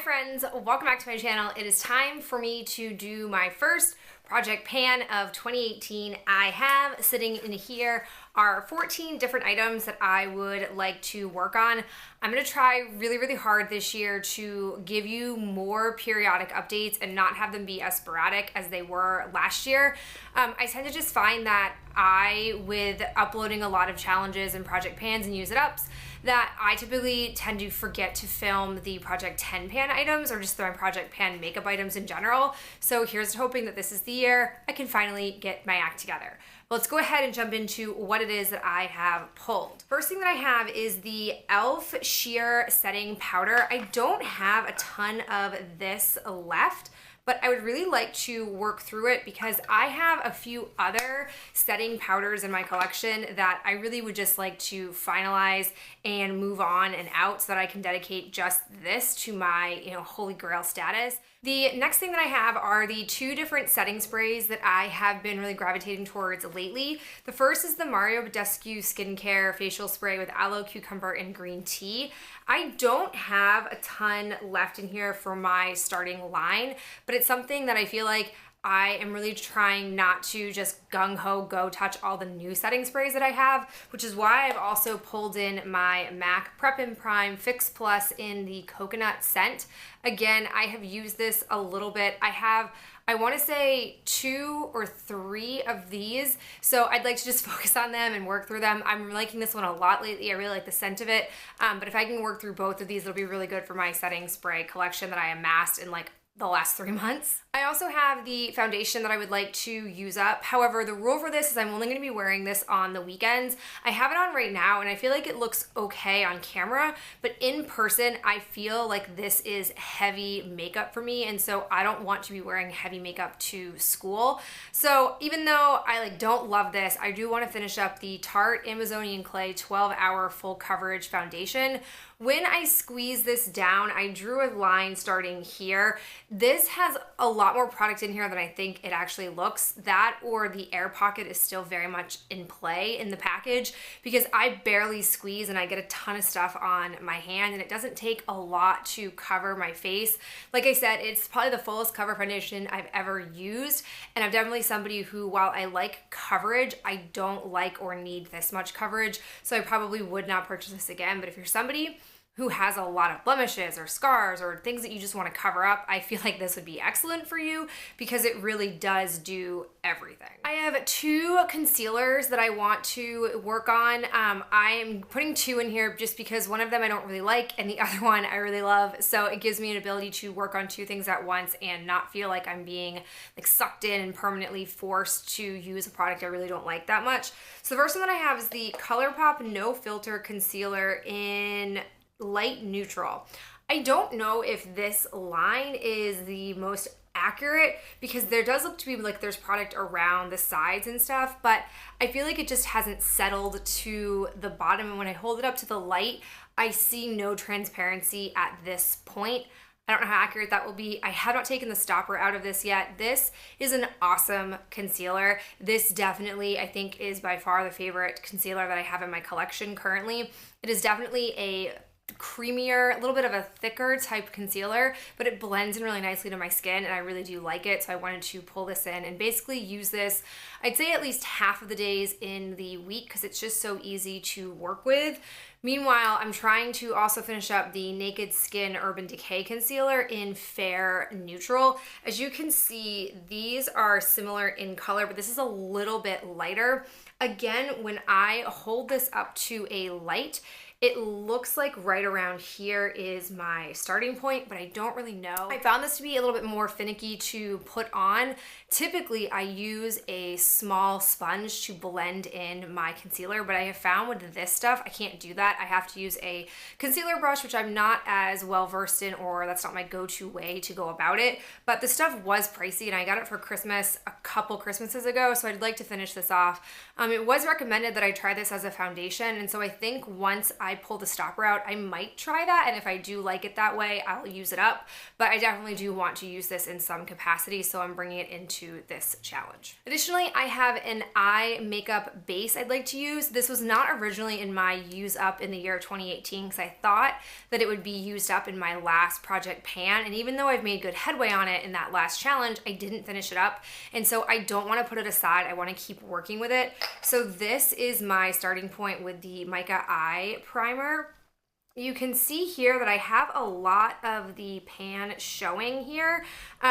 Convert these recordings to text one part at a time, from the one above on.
friends, welcome back to my channel. It is time for me to do my first project pan of 2018. I have sitting in here are 14 different items that I would like to work on. I'm gonna try really hard this year to give you more periodic updates and not have them be as sporadic as they were last year. I tend to just find that with uploading a lot of challenges and project pans and use it ups, that I typically tend to forget to film the project 10 pan items or just my project pan makeup items in general. So here's hoping that this is the year I can finally get my act together. Well, let's go ahead and jump into what it is that I have pulled. First thing that I have is the e.l.f. Sheer Setting Powder. I don't have a ton of this left, but I would really like to work through it because I have a few other setting powders in my collection that I really would just like to finalize and move on and out so that I can dedicate just this to my, holy grail status. The next thing that I have are the two different setting sprays that I have been really gravitating towards lately. The first is the Mario Badescu Skincare Facial Spray with Aloe, Cucumber, and Green Tea. I don't have a ton left in here for my starting line, but it's something that I feel like I am really trying not to just gung-ho go touch all the new setting sprays that I have, which is why I've also pulled in my MAC Prep and Prime Fix Plus in the coconut scent. Again, I have used this a little bit. I want to say 2 or 3 of these, so I'd like to just focus on them and work through them. I'm liking this one a lot lately. I really like the scent of it, but if I can work through both of these, it'll be really good for my setting spray collection that I amassed in the last 3 months. I also have the foundation that I would like to use up. However, the rule for this is I'm only gonna be wearing this on the weekends. I have it on right now and I feel like it looks okay on camera, but in person, I feel like this is heavy makeup for me, and so I don't want to be wearing heavy makeup to school. So even though I don't love this, I do wanna finish up the Tarte Amazonian Clay 12-Hour Full Coverage Foundation. When I squeeze this down, I drew a line starting here. This has a lot more product in here than I think it actually looks. That or the air pocket is still very much in play in the package because I barely squeeze and I get a ton of stuff on my hand, and it doesn't take a lot to cover my face. Like I said, it's probably the fullest cover foundation I've ever used, and I'm definitely somebody who, while I like coverage, I don't like or need this much coverage, so I probably would not purchase this again. But if you're somebody who has a lot of blemishes or scars or things that you just want to cover up, I feel like this would be excellent for you because it really does do everything. I have 2 concealers that I want to work on. I'm putting 2 in here just because one of them I don't really like and the other one I really love. So it gives me an ability to work on 2 things at once and not feel like I'm being sucked in and permanently forced to use a product I really don't like that much. So the first one that I have is the ColourPop No Filter Concealer in Light Neutral. I don't know if this line is the most accurate because there does look to be there's product around the sides and stuff, but I feel like it just hasn't settled to the bottom, and when I hold it up to the light, I see no transparency at this point. I don't know how accurate that will be. I have not taken the stopper out of this yet. This is an awesome concealer. This definitely, I think, is by far the favorite concealer that I have in my collection currently. It is definitely a creamier, a little bit of a thicker type concealer, but it blends in really nicely to my skin and I really do like it. So I wanted to pull this in and basically use this, I'd say at least half of the days in the week because it's just so easy to work with. Meanwhile, I'm trying to also finish up the Naked Skin Urban Decay Concealer in Fair Neutral. As you can see, these are similar in color, but this is a little bit lighter. Again, when I hold this up to a light, it looks like right around here is my starting point, but I don't really know. I found this to be a little bit more finicky to put on. Typically, I use a small sponge to blend in my concealer, but I have found with this stuff, I can't do that. I have to use a concealer brush, which I'm not as well versed in, or that's not my go-to way to go about it. But the stuff was pricey, and I got it for Christmas a couple Christmases ago, so I'd like to finish this off. It was recommended that I try this as a foundation, and so I think once I pull the stopper out. I might try that, and if I do like it that way, I'll use it up, but I definitely do want to use this in some capacity, so I'm bringing it into this challenge. Additionally, I have an eye makeup base I'd like to use. This was not originally in my use up in the year 2018 because I thought that it would be used up in my last Project Pan, and even though I've made good headway on it in that last challenge, I didn't finish it up, and so I don't want to put it aside. I want to keep working with it. So this is my starting point with the Mica Eye Primer. You can see here that I have a lot of the pan showing here.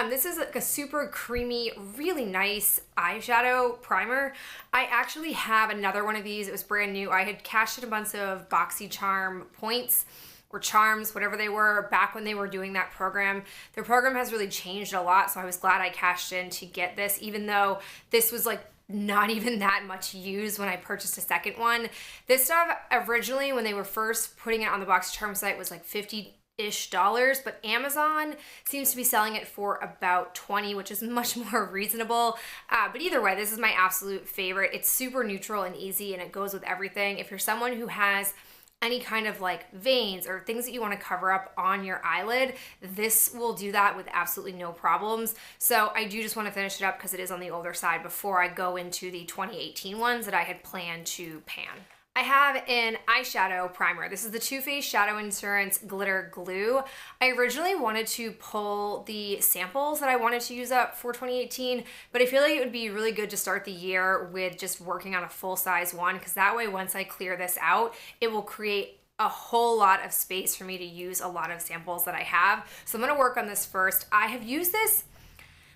This is like a super creamy, really nice eyeshadow primer. I actually have another one of these. It was brand new. I had cashed in a bunch of BoxyCharm points or charms, whatever they were, back when they were doing that program. Their program has really changed a lot, so I was glad I cashed in to get this, even though this was like not even that much used when I purchased a second one. This stuff originally, when they were first putting it on the BoxyCharm site, was like $50-ish, but Amazon seems to be selling it for about $20, which is much more reasonable. But either way, this is my absolute favorite. It's super neutral and easy, and it goes with everything. If you're someone who has any kind of like veins or things that you want to cover up on your eyelid, this will do that with absolutely no problems. So I do just want to finish it up because it is on the older side before I go into the 2018 ones that I had planned to pan. I have an eyeshadow primer. This is the Too Faced Shadow Insurance Glitter Glue. I originally wanted to pull the samples that I wanted to use up for 2018, but I feel like it would be really good to start the year with just working on a full-size one, because that way once I clear this out, it will create a whole lot of space for me to use a lot of samples that I have. So I'm gonna work on this first. I have used this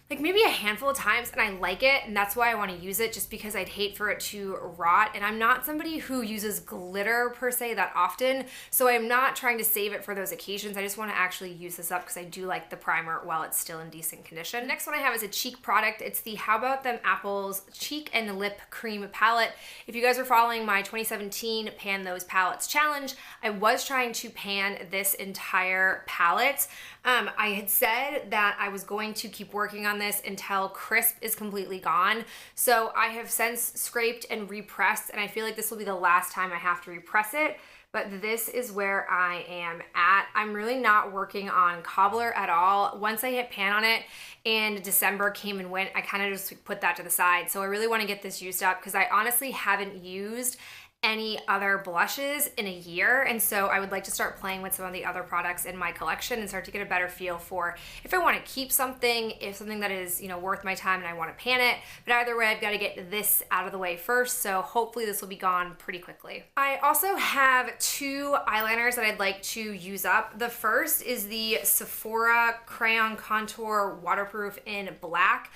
like maybe a handful of times and I like it, and that's why I want to use it, just because I'd hate for it to rot, and I'm not somebody who uses glitter per se that often, so I'm not trying to save it for those occasions. I just want to actually use this up because I do like the primer while it's still in decent condition. The next one I have is a cheek product. It's the How About Them Apples Cheek and Lip Cream Palette. If you guys are following my 2017 Pan Those Palettes challenge, I was trying to pan this entire palette. I had said that I was going to keep working on this until crisp is completely gone. So I have since scraped and repressed, and I feel like this will be the last time I have to repress it. But this is where I am at. I'm really not working on cobbler at all. Once I hit pan on it and December came and went, I kind of just put that to the side. So I really want to get this used up because I honestly haven't used any other blushes in a year, and so I would like to start playing with some of the other products in my collection and start to get a better feel for if I want to keep something, if something that is, you know, worth my time and I want to pan it. But either way, I've got to get this out of the way first, so hopefully this will be gone pretty quickly. I also have two eyeliners that I'd like to use up. The first is the Sephora Crayon Contour Waterproof in black.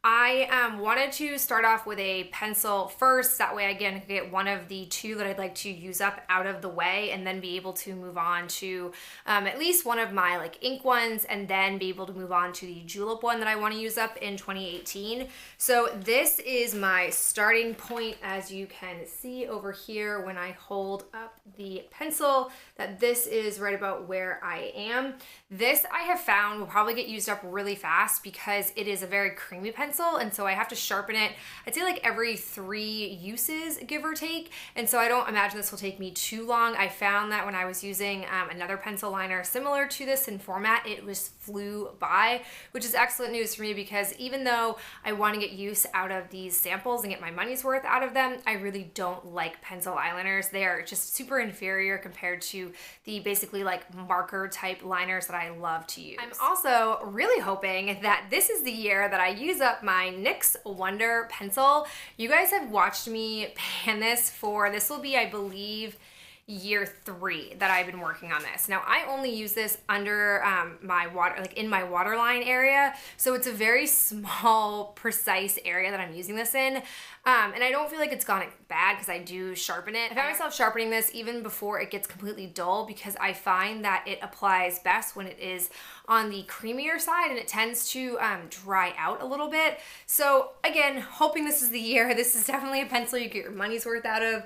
I wanted to start off with a pencil first, that way again I can get one of the two that I'd like to use up out of the way and then be able to move on to at least one of my like ink ones, and then be able to move on to the julep one that I want to use up in 2018. So this is my starting point, as you can see over here when I hold up the pencil, that this is right about where I am. This I have found will probably get used up really fast because it is a very creamy pencil, and so I have to sharpen it, I'd say like every 3 uses, give or take, and so I don't imagine this will take me too long. I found that when I was using another pencil liner similar to this in format, it just flew by, which is excellent news for me because even though I want to get use out of these samples and get my money's worth out of them, I really don't like pencil eyeliners. They are just super inferior compared to the basically like marker type liners that I love to use. I'm also really hoping that this is the year that I use up my NYX Wonder pencil. You guys have watched me pan this for, this will be, I believe, year 3 that I've been working on this. Now I only use this under my water, like in my waterline area, so it's a very small, precise area that I'm using this in. And I don't feel like it's gone bad because I do sharpen it. I found myself sharpening this even before it gets completely dull because I find that it applies best when it is on the creamier side and it tends to dry out a little bit. So again, hoping this is the year. This is definitely a pencil you get your money's worth out of.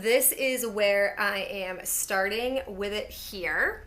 This is where I am starting with it here.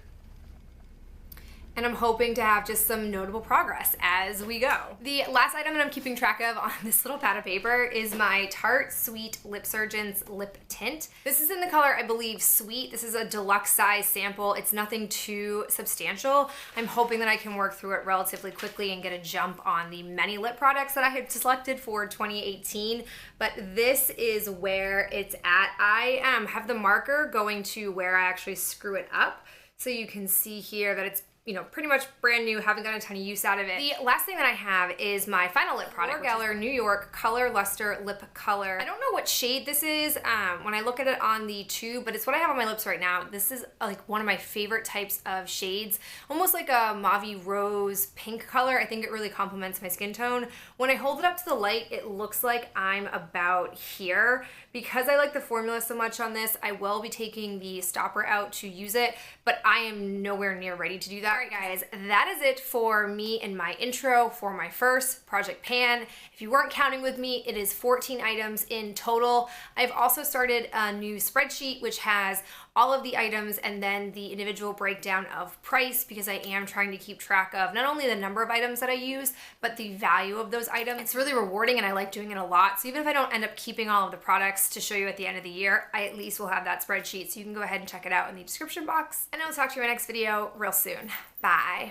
and I'm hoping to have just some notable progress as we go. The last item that I'm keeping track of on this little pad of paper is my Tarte Sweet Lip Surgeons Lip Tint. This is in the color, I believe, Sweet. This is a deluxe size sample. It's nothing too substantial. I'm hoping that I can work through it relatively quickly and get a jump on the many lip products that I had selected for 2018, but this is where it's at. I have the marker going to where I actually screw it up, so you can see here that it's, you know, pretty much brand new, haven't gotten a ton of use out of it. The last thing that I have is my final lip product, Geller New York Color Luster Lip Color. I don't know what shade this is when I look at it on the tube, but it's what I have on my lips right now. This is like one of my favorite types of shades, almost like a mauve rose pink color. I think it really complements my skin tone. When I hold it up to the light, it looks like I'm about here. Because I like the formula so much on this, I will be taking the stopper out to use it, but I am nowhere near ready to do that. All right, guys, that is it for me and my intro for my first Project Pan. If you weren't counting with me, it is 14 items in total. I've also started a new spreadsheet which has all of the items and then the individual breakdown of price, because I am trying to keep track of not only the number of items that I use, but the value of those items. It's really rewarding and I like doing it a lot. So even if I don't end up keeping all of the products to show you at the end of the year, I at least will have that spreadsheet. So you can go ahead and check it out in the description box. And I'll talk to you in my next video real soon. Bye.